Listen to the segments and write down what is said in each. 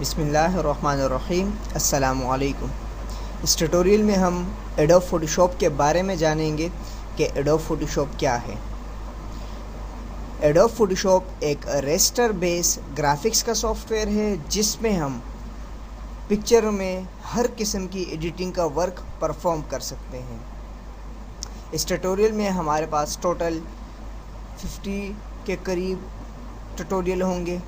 बिस्मिल्लाहिर्रहमानिर्रहीम। अस्सलामु अलैकुम। इस ट्यूटोरियल में हम एडोब फ़ोटोशॉप के बारे में जानेंगे कि एडोब फ़ोटोशॉप क्या है। एडोब फ़ोटोशॉप एक रेस्टर बेस ग्राफिक्स का सॉफ्टवेयर है जिसमें हम पिक्चर में हर किस्म की एडिटिंग का वर्क परफॉर्म कर सकते हैं। इस ट्यूटोरियल में हमारे पास टोटल 50 के करीब ट्यूटोरियल होंगे।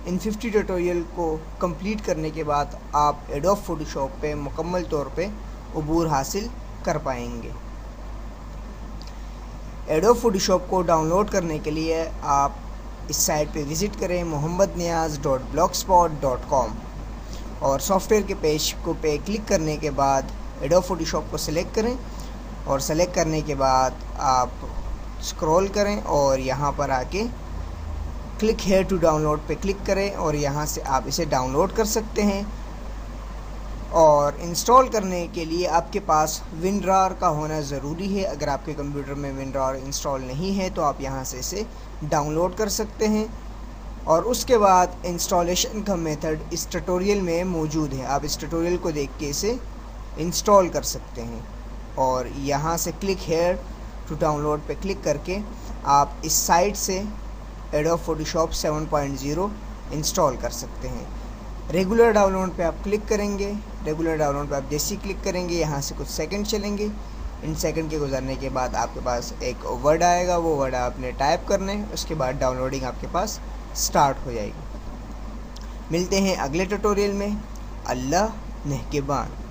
इन 50 ट्यूटोरियल को कंप्लीट करने के बाद आप एडोब फ़ोटोशॉप पे मुकम्मल तौर पे अबूर हासिल कर पाएंगे। एडोब फ़ोटोशॉप को डाउनलोड करने के लिए आप इस साइट पे विज़िट करें mohammadniaz.blogspot.com और सॉफ्टवेयर के पेज को पे क्लिक करने के बाद एडोब फ़ोटोशॉप को सिलेक्ट करें और सेलेक्ट करने के बाद आप स्क्रॉल करें और यहाँ पर आके क्लिक हेयर टू डाउनलोड पे क्लिक करें और यहाँ से आप इसे डाउनलोड कर सकते हैं। और इंस्टॉल करने के लिए आपके पास WinRAR का होना ज़रूरी है। अगर आपके कंप्यूटर में WinRAR इंस्टॉल नहीं है तो आप यहाँ से इसे डाउनलोड कर सकते हैं। और उसके बाद इंस्टॉलेशन का मेथड इस ट्यूटोरियल में मौजूद है। आप इस ट्यूटोरियल को देख के इसे इंस्टॉल कर सकते हैं और यहाँ से क्लिक हेयर टू डाउनलोड पे क्लिक करके आप इस साइट से एडोब फ़ोटोशॉप 7.0 इंस्टॉल कर सकते हैं। रेगुलर डाउनलोड पे आप क्लिक करेंगे। रेगुलर डाउनलोड पे आप जैसे ही क्लिक करेंगे यहाँ से कुछ सेकंड चलेंगे। इन सेकंड के गुजरने के बाद आपके पास एक वर्ड आएगा, वो वर्ड आपने टाइप करना है। उसके बाद डाउनलोडिंग आपके पास स्टार्ट हो जाएगी। मिलते हैं अगले ट्यूटोरियल में। अल्लाह नेहकेबान।